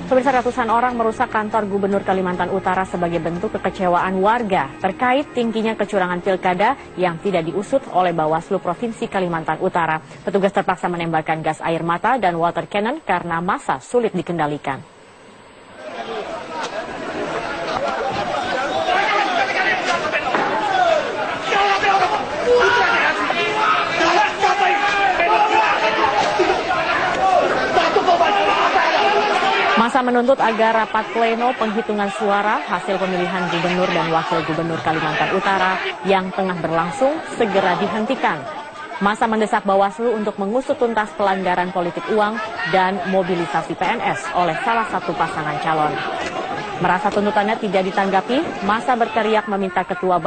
Pemirsa, ratusan orang merusak kantor Gubernur Kalimantan Utara sebagai bentuk kekecewaan warga terkait tingginya kecurangan pilkada yang tidak diusut oleh Bawaslu Provinsi Kalimantan Utara. Petugas terpaksa menembakkan gas air mata dan water cannon karena massa sulit dikendalikan. Masa menuntut agar rapat pleno penghitungan suara hasil pemilihan gubernur dan wakil gubernur Kalimantan Utara yang tengah berlangsung segera dihentikan. Masa mendesak Bawaslu untuk mengusut tuntas pelanggaran politik uang dan mobilisasi PNS oleh salah satu pasangan calon. Merasa tuntutannya tidak ditanggapi, masa berteriak meminta Ketua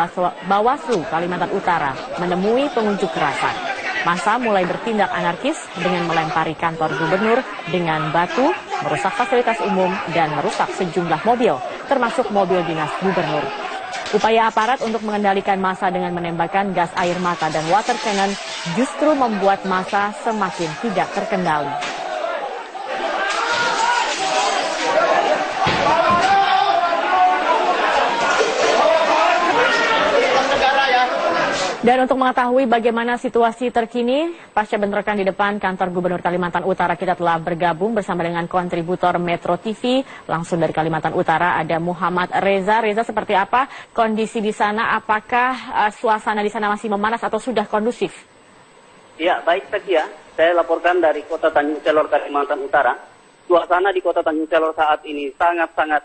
Bawaslu Kalimantan Utara menemui pengunjuk rasa. Massa mulai bertindak anarkis dengan melempari kantor gubernur dengan batu, merusak fasilitas umum, dan merusak sejumlah mobil, termasuk mobil dinas gubernur. Upaya aparat untuk mengendalikan massa dengan menembakkan gas air mata dan water cannon justru membuat massa semakin tidak terkendali. Dan untuk mengetahui bagaimana situasi terkini pasca bentrokan di depan kantor Gubernur Kalimantan Utara, kita telah bergabung bersama dengan kontributor Metro TV langsung dari Kalimantan Utara, ada Muhammad Reza. Reza, seperti apa kondisi di sana? Apakah suasana di sana masih memanas atau sudah kondusif? Ya, baik Sakia. Saya laporkan dari Kota Tanjung Selor, Kalimantan Utara. Suasana di Kota Tanjung Selor saat ini sangat-sangat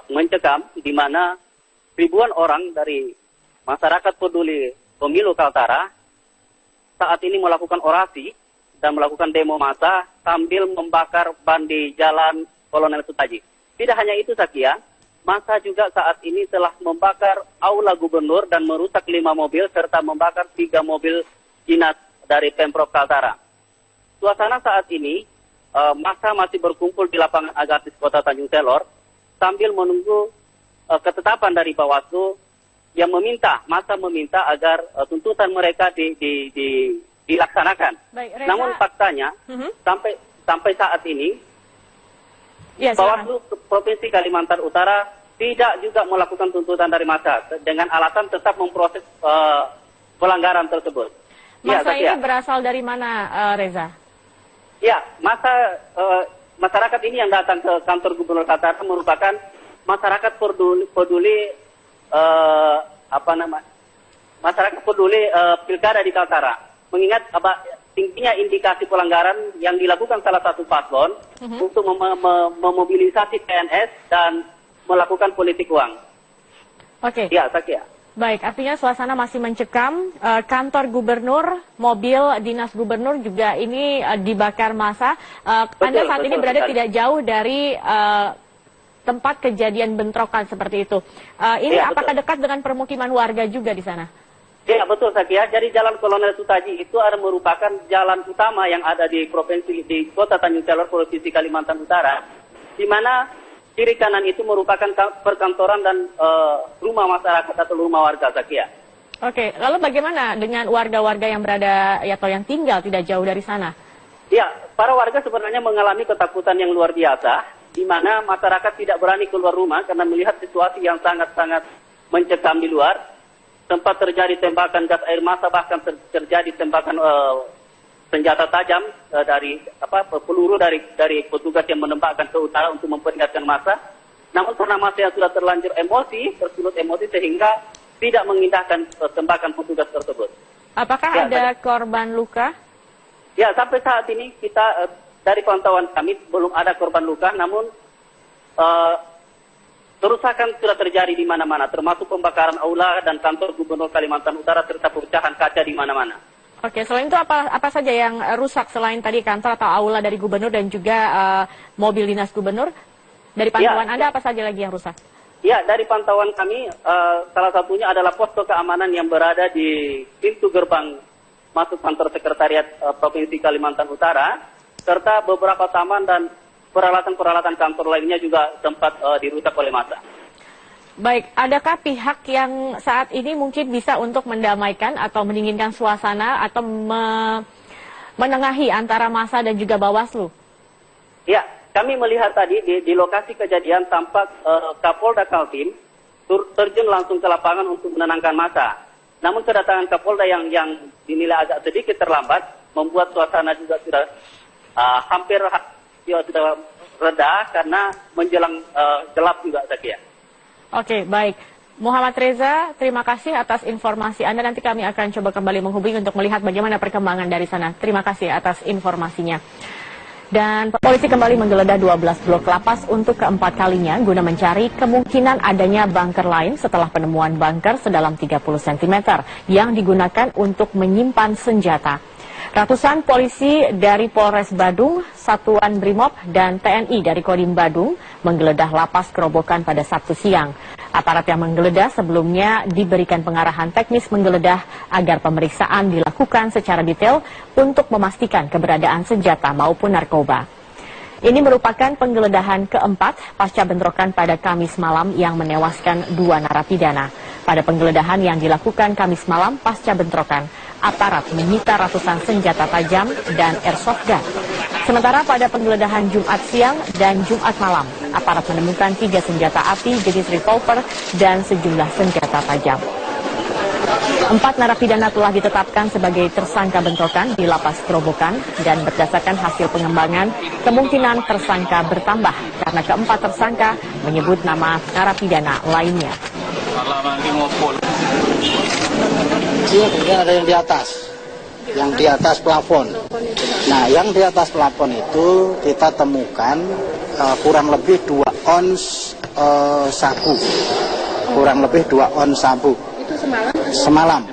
mencekam, di mana ribuan orang dari masyarakat peduli Pemilu Kaltara saat ini melakukan orasi dan melakukan demo massa sambil membakar ban di Jalan Kolonel Sutaji. Tidak hanya itu, Sakia, massa juga saat ini telah membakar aula gubernur dan merusak 5 mobil serta membakar 3 mobil dinas dari Pemprov Kaltara. Suasana saat ini massa masih berkumpul di lapangan Agatis Kota Tanjung Selor sambil menunggu ketetapan dari Bawaslu yang massa meminta agar tuntutan mereka dilaksanakan. Baik, Reza. Namun faktanya sampai saat ini ya, Bawaslu Provinsi Kalimantan Utara tidak juga melakukan tuntutan dari massa dengan alasan tetap memproses pelanggaran tersebut. Massa ya, ini berasal dari mana, Reza? Ya, masyarakat ini yang datang ke kantor Gubernur Kaltara merupakan masyarakat peduli masyarakat peduli pilkada di Kaltara, mengingat tingginya indikasi pelanggaran yang dilakukan salah satu paslon untuk memobilisasi PNS dan melakukan politik uang. Oke. Ya, Sakia. Baik, artinya suasana masih mencekam. Kantor gubernur, mobil dinas gubernur juga ini dibakar massa. Anda saat ini berada tidak jauh dari tempat kejadian bentrokan seperti itu. Ini ya, apakah dekat dengan permukiman warga juga di sana? Ya, betul, Sakia. Jadi Jalan Kolonel Sutaji itu merupakan jalan utama yang ada di Kota Tanjung Selor, Provinsi Kalimantan Utara, di mana kiri kanan itu merupakan perkantoran dan rumah masyarakat atau rumah warga, Sakia. Oke, lalu bagaimana dengan warga-warga yang berada atau yang tinggal tidak jauh dari sana? Ya, para warga sebenarnya mengalami ketakutan yang luar biasa, di mana masyarakat tidak berani keluar rumah karena melihat situasi yang sangat-sangat mencekam di luar. Sempat terjadi tembakan gas air mata, bahkan terjadi tembakan senjata tajam dari peluru dari petugas yang menembakkan ke utara untuk memperingatkan massa. Namun karena massa yang sudah terlanjur tersulut emosi sehingga tidak mengindahkan tembakan petugas tersebut. Apakah ada korban luka? Ya, sampai saat ini kita dari pantauan kami belum ada korban luka, namun kerusakan sudah terjadi di mana-mana, termasuk pembakaran aula dan kantor Gubernur Kalimantan Utara serta pecahan kaca di mana-mana. Oke, selain itu apa saja yang rusak selain tadi kantor atau aula dari gubernur dan juga mobil dinas gubernur? Dari pantauan Anda apa saja lagi yang rusak? Ya, dari pantauan kami salah satunya adalah posko keamanan yang berada di pintu gerbang masuk kantor sekretariat Provinsi Kalimantan Utara, serta beberapa taman dan peralatan-peralatan kantor lainnya juga sempat dirusak oleh massa. Baik, adakah pihak yang saat ini mungkin bisa untuk mendamaikan atau mendinginkan suasana atau menengahi antara massa dan juga Bawaslu? Ya, kami melihat tadi di lokasi kejadian tampak Kapolda Kaltim terjun langsung ke lapangan untuk menenangkan massa. Namun kedatangan Kapolda yang dinilai agak sedikit terlambat membuat suasana juga sudah hampir sudah reda karena menjelang gelap juga, Zakia. Oke, baik. Muhammad Reza, terima kasih atas informasi Anda. Nanti kami akan coba kembali menghubungi untuk melihat bagaimana perkembangan dari sana. Terima kasih atas informasinya. Dan polisi kembali menggeledah 12 blok lapas untuk keempat kalinya guna mencari kemungkinan adanya bunker lain setelah penemuan bunker sedalam 30 cm yang digunakan untuk menyimpan senjata. Ratusan polisi dari Polres Badung, Satuan Brimob, dan TNI dari Kodim Badung menggeledah lapas Kerobokan pada Sabtu siang. Aparat yang menggeledah sebelumnya diberikan pengarahan teknis menggeledah agar pemeriksaan dilakukan secara detail untuk memastikan keberadaan senjata maupun narkoba. Ini merupakan penggeledahan keempat pasca bentrokan pada Kamis malam yang menewaskan 2 narapidana. Pada penggeledahan yang dilakukan Kamis malam pasca bentrokan, aparat menyita ratusan senjata tajam dan airsoft gun. Sementara pada penggeledahan Jumat siang dan Jumat malam, aparat menemukan 3 senjata api jenis revolver dan sejumlah senjata tajam. 4 narapidana telah ditetapkan sebagai tersangka bentrokan di lapas Kerobokan dan berdasarkan hasil pengembangan, kemungkinan tersangka bertambah karena keempat tersangka menyebut nama narapidana lainnya. Iya, kemudian ada yang di atas plafon. Nah, yang di atas plafon itu kita temukan kurang lebih 2 ons sabu. Kurang lebih 2 ons sabu. Itu semalam.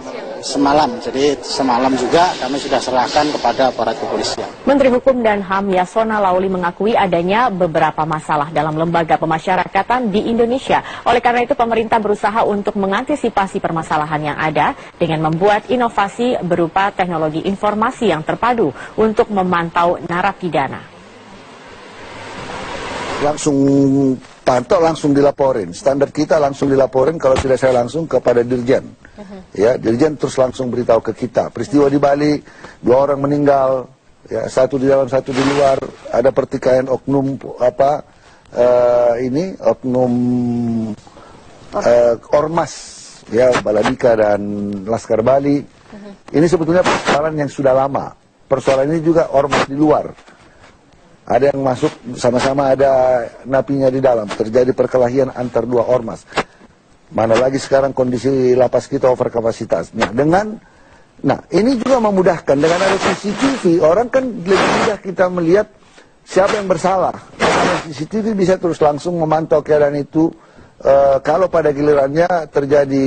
Jadi semalam juga kami sudah serahkan kepada aparat kepolisian. Menteri Hukum dan HAM Yasona Lauli mengakui adanya beberapa masalah dalam lembaga pemasyarakatan di Indonesia. Oleh karena itu pemerintah berusaha untuk mengantisipasi permasalahan yang ada dengan membuat inovasi berupa teknologi informasi yang terpadu untuk memantau narapidana. Langsung pantau, langsung dilaporin. Standar kita langsung dilaporin, kalau tidak saya langsung kepada Dirjen. Ya, Dirjen terus langsung beritahu ke kita. Peristiwa di Bali, 2 orang meninggal, ya, 1 di dalam, 1 di luar. Ada pertikaian oknum oknum ormas, ya, Baladika dan Laskar Bali. Ini sebetulnya persoalan yang sudah lama. Persoalan ini juga ormas di luar. Ada yang masuk sama-sama, ada napinya di dalam. Terjadi perkelahian antar 2 ormas. Mana lagi sekarang kondisi lapas kita over kapasitas. Nah, ini juga memudahkan. Dengan ada CCTV, orang kan lebih mudah kita melihat siapa yang bersalah. Karena CCTV bisa terus langsung memantau keadaan itu. Kalau pada gilirannya terjadi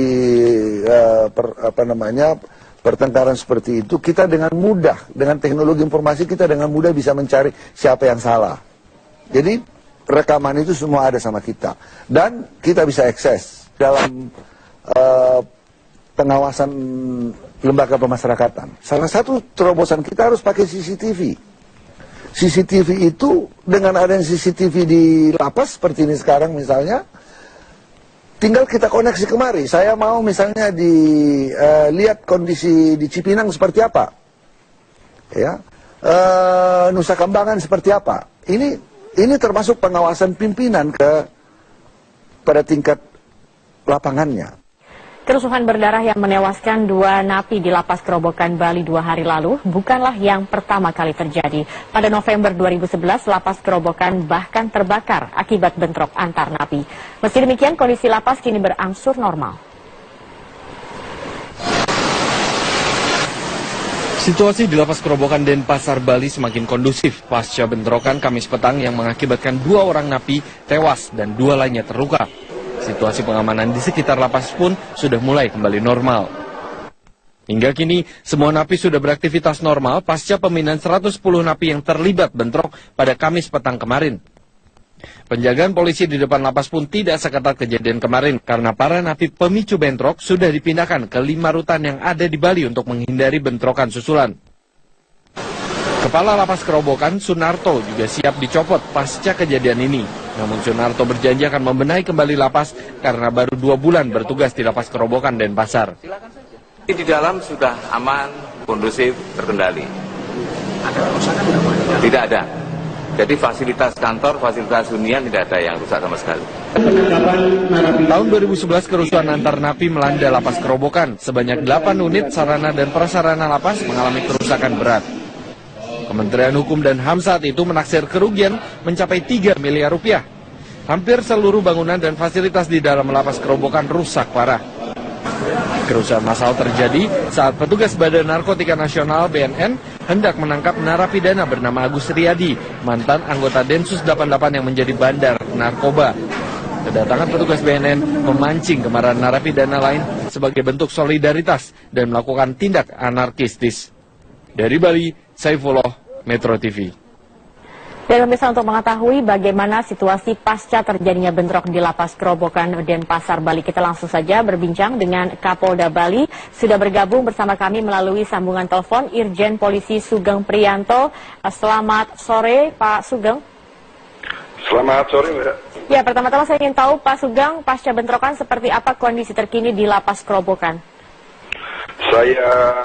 pertengkaran seperti itu, kita dengan mudah, dengan teknologi informasi kita dengan mudah bisa mencari siapa yang salah. Jadi rekaman itu semua ada sama kita dan kita bisa akses dalam pengawasan lembaga pemasyarakatan. Salah satu terobosan kita harus pakai CCTV. CCTV itu dengan adanya CCTV di lapas seperti ini sekarang misalnya, tinggal kita koneksi kemari. Saya mau misalnya lihat kondisi di Cipinang seperti apa, ya, Nusa Kambangan seperti apa. Ini termasuk pengawasan pimpinan pada tingkat lapangannya. Kerusuhan berdarah yang menewaskan 2 napi di lapas Kerobokan Bali 2 hari lalu bukanlah yang pertama kali terjadi. Pada November 2011, lapas Kerobokan bahkan terbakar akibat bentrok antar napi. Meski demikian, kondisi lapas kini berangsur normal. Situasi di lapas Kerobokan Denpasar, Bali semakin kondusif pasca bentrokan Kamis petang yang mengakibatkan 2 orang napi tewas dan 2 lainnya terluka. Situasi pengamanan di sekitar lapas pun sudah mulai kembali normal. Hingga kini, semua napi sudah beraktivitas normal pasca pemindahan 110 napi yang terlibat bentrok pada Kamis petang kemarin. Penjagaan polisi di depan lapas pun tidak seketat kejadian kemarin karena para napi pemicu bentrok sudah dipindahkan ke 5 rutan yang ada di Bali untuk menghindari bentrokan susulan. Kepala Lapas Kerobokan, Sunarto, juga siap dicopot pasca kejadian ini. Namun Sunarto berjanji akan membenahi kembali lapas karena baru 2 bulan bertugas di Lapas Kerobokan Denpasar. Di dalam sudah aman, kondusif, terkendali. Ada kerusakan nggak? Tidak ada. Jadi fasilitas kantor, fasilitas hunian tidak ada yang rusak sama sekali. Tahun 2011 kerusuhan antar napi melanda lapas Kerobokan. Sebanyak 8 unit sarana dan prasarana lapas mengalami kerusakan berat. Kementerian Hukum dan HAM saat itu menaksir kerugian mencapai 3 miliar rupiah. Hampir seluruh bangunan dan fasilitas di dalam lapas Kerobokan rusak parah. Kerusuhan massal terjadi saat petugas Badan Narkotika Nasional BNN hendak menangkap narapidana bernama Agus Riyadi, mantan anggota Densus 88 yang menjadi bandar narkoba. Kedatangan petugas BNN memancing kemarahan narapidana lain sebagai bentuk solidaritas dan melakukan tindak anarkistis. Dari Bali, Saifullah, Metro TV. Dan pemirsa, untuk mengetahui bagaimana situasi pasca terjadinya bentrok di Lapas Kerobokan Denpasar, Bali, kita langsung saja berbincang dengan Kapolda Bali. Sudah bergabung bersama kami melalui sambungan telepon Irjen Polisi Sugeng Priyanto. Selamat sore, Pak Sugeng. Selamat sore, Mbak. Ya, pertama-tama saya ingin tahu, Pak Sugeng, pasca bentrokan seperti apa kondisi terkini di Lapas Kerobokan? Saya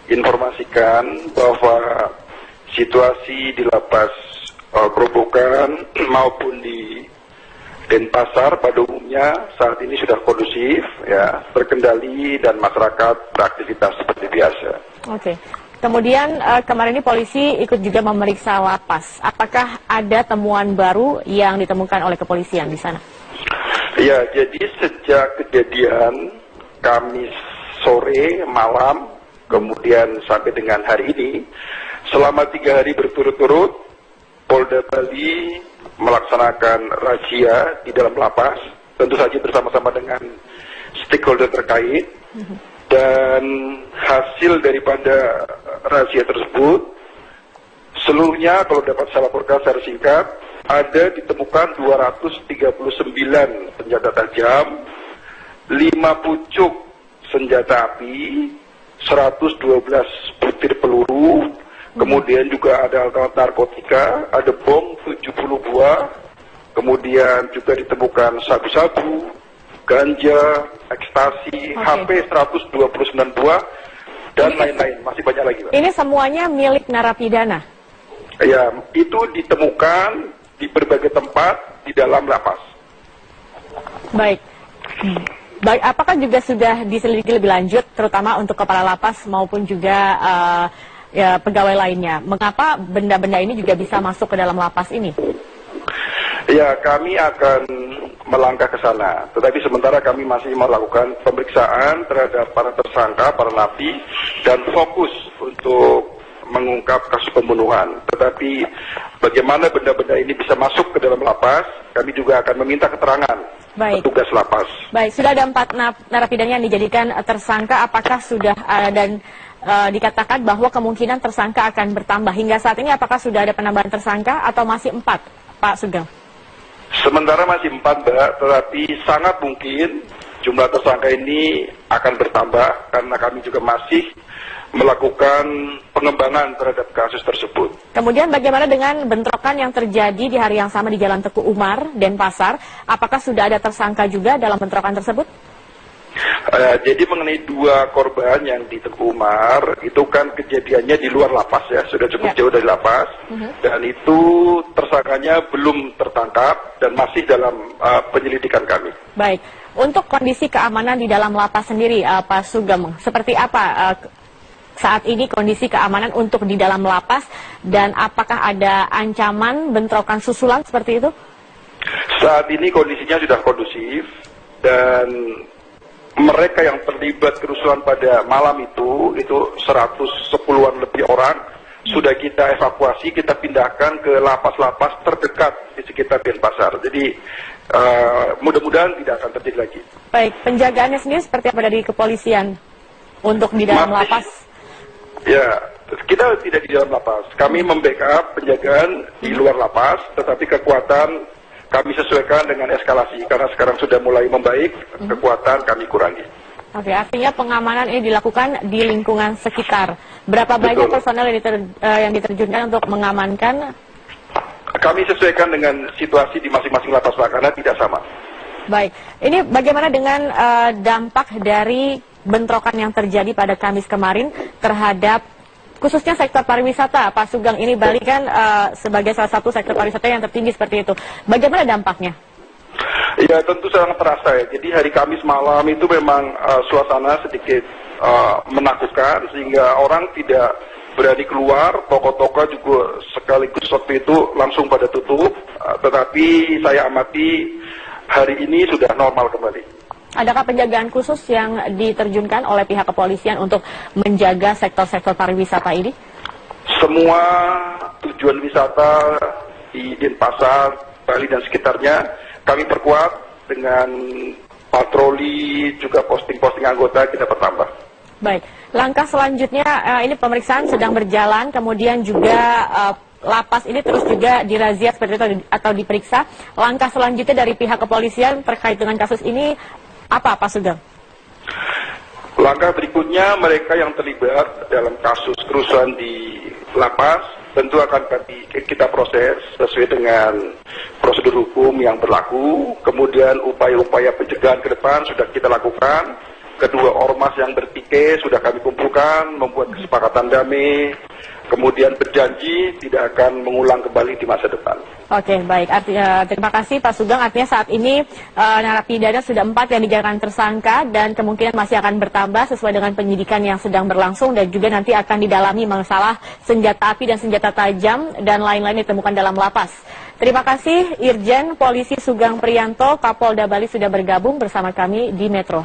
informasikan bahwa situasi di Lapas Kerobokan maupun di Denpasar pada umumnya saat ini sudah kondusif, ya, terkendali dan masyarakat beraktivitas seperti biasa. Oke. Kemudian kemarin ini polisi ikut juga memeriksa lapas. Apakah ada temuan baru yang ditemukan oleh kepolisian di sana? Ya, jadi sejak kejadian Kamis sore, malam, kemudian sampai dengan hari ini, selama 3 hari berturut-turut, Polda Bali melaksanakan razia di dalam lapas, tentu saja bersama-sama dengan stakeholder terkait, dan hasil daripada razia tersebut, seluruhnya kalau dapat saya laporkan secara singkat, ada ditemukan 239 senjata tajam, 5 pucuk senjata api, 112 butir peluru, kemudian juga ada alat narkotika, ada bom 70 buah, kemudian juga ditemukan sabu-sabu, ganja, ekstasi, HP 129 buah, dan lain-lain. Masih banyak lagi, Pak. Ini semuanya milik narapidana? Ya, itu ditemukan di berbagai tempat di dalam lapas. Baik. Baik, apakah juga sudah diselidiki lebih lanjut, terutama untuk kepala lapas maupun juga ya, pegawai lainnya? Mengapa benda-benda ini juga bisa masuk ke dalam lapas ini? Ya, kami akan melangkah ke sana. Tetapi sementara kami masih melakukan pemeriksaan terhadap para tersangka, para napi, dan fokus untuk mengungkap kasus pembunuhan. Tetapi bagaimana benda-benda ini bisa masuk ke dalam lapas, kami juga akan meminta keterangan petugas lapas. Baik, sudah ada 4 narapidana yang dijadikan tersangka. Apakah sudah dan dikatakan bahwa kemungkinan tersangka akan bertambah? Hingga saat ini apakah sudah ada penambahan tersangka atau masih 4, Pak Sugeng? Sementara masih 4, Mbak, tetapi sangat mungkin jumlah tersangka ini akan bertambah karena kami juga masih melakukan pengembangan terhadap kasus tersebut. Kemudian bagaimana dengan bentrokan yang terjadi di hari yang sama di Jalan Teguh Umar, Denpasar? Apakah sudah ada tersangka juga dalam bentrokan tersebut? Jadi mengenai 2 korban yang di Teguh Umar, itu kan kejadiannya di luar lapas, ya, sudah cukup jauh dari lapas, dan itu tersangkanya belum tertangkap dan masih dalam penyelidikan kami. Baik, untuk kondisi keamanan di dalam lapas sendiri, Pak Sugeng, seperti apa saat ini kondisi keamanan untuk di dalam lapas, dan apakah ada ancaman bentrokan susulan seperti itu? Saat ini kondisinya sudah kondusif, dan mereka yang terlibat kerusuhan pada malam itu 110-an lebih orang, sudah kita evakuasi, kita pindahkan ke lapas-lapas terdekat di sekitar Denpasar. Jadi mudah-mudahan tidak akan terjadi lagi. Baik, penjagaannya sendiri seperti apa dari kepolisian untuk di dalam lapas? Ya, kita tidak di dalam lapas. Kami membackup penjagaan di luar lapas, tetapi kekuatan kami sesuaikan dengan eskalasi, karena sekarang sudah mulai membaik, kekuatan kami kurangi. Oke, artinya pengamanan ini dilakukan di lingkungan sekitar. Berapa banyak personel yang diterjunkan untuk mengamankan? Kami sesuaikan dengan situasi di masing-masing lapas, karena tidak sama. Baik, ini bagaimana dengan dampak dari bentrokan yang terjadi pada Kamis kemarin terhadap khususnya sektor pariwisata. Pak Sugeng, ini Bali kan sebagai salah satu sektor pariwisata yang tertinggi seperti itu. Bagaimana dampaknya? Ya tentu sangat terasa ya. Jadi hari Kamis malam itu memang suasana sedikit menakutkan sehingga orang tidak berani keluar, toko-toko juga sekaligus waktu itu langsung pada tutup. Tetapi saya amati hari ini sudah normal kembali. Adakah penjagaan khusus yang diterjunkan oleh pihak kepolisian untuk menjaga sektor-sektor pariwisata ini? Semua tujuan wisata di Denpasar, Bali dan sekitarnya kami perkuat dengan patroli, juga posting-posting anggota kita bertambah. Baik, langkah selanjutnya ini pemeriksaan sedang berjalan, kemudian juga lapas ini terus juga dirazia seperti itu atau diperiksa. Langkah selanjutnya dari pihak kepolisian terkait dengan kasus ini apa, Pak Sugeng? Langkah berikutnya mereka yang terlibat dalam kasus kerusuhan di lapas tentu akan kita proses sesuai dengan prosedur hukum yang berlaku. Kemudian upaya-upaya pencegahan ke depan sudah kita lakukan. Kedua ormas yang bertikai sudah kami kumpulkan, membuat kesepakatan damai, kemudian berjanji tidak akan mengulang kembali di masa depan. Oke, baik. Terima kasih Pak Sugeng. Artinya saat ini narapidana sudah 4 yang dijadikan tersangka dan kemungkinan masih akan bertambah sesuai dengan penyidikan yang sedang berlangsung dan juga nanti akan didalami masalah senjata api dan senjata tajam dan lain-lain ditemukan dalam lapas. Terima kasih Irjen Polisi Sugeng Priyanto, Kapolda Bali sudah bergabung bersama kami di Metro.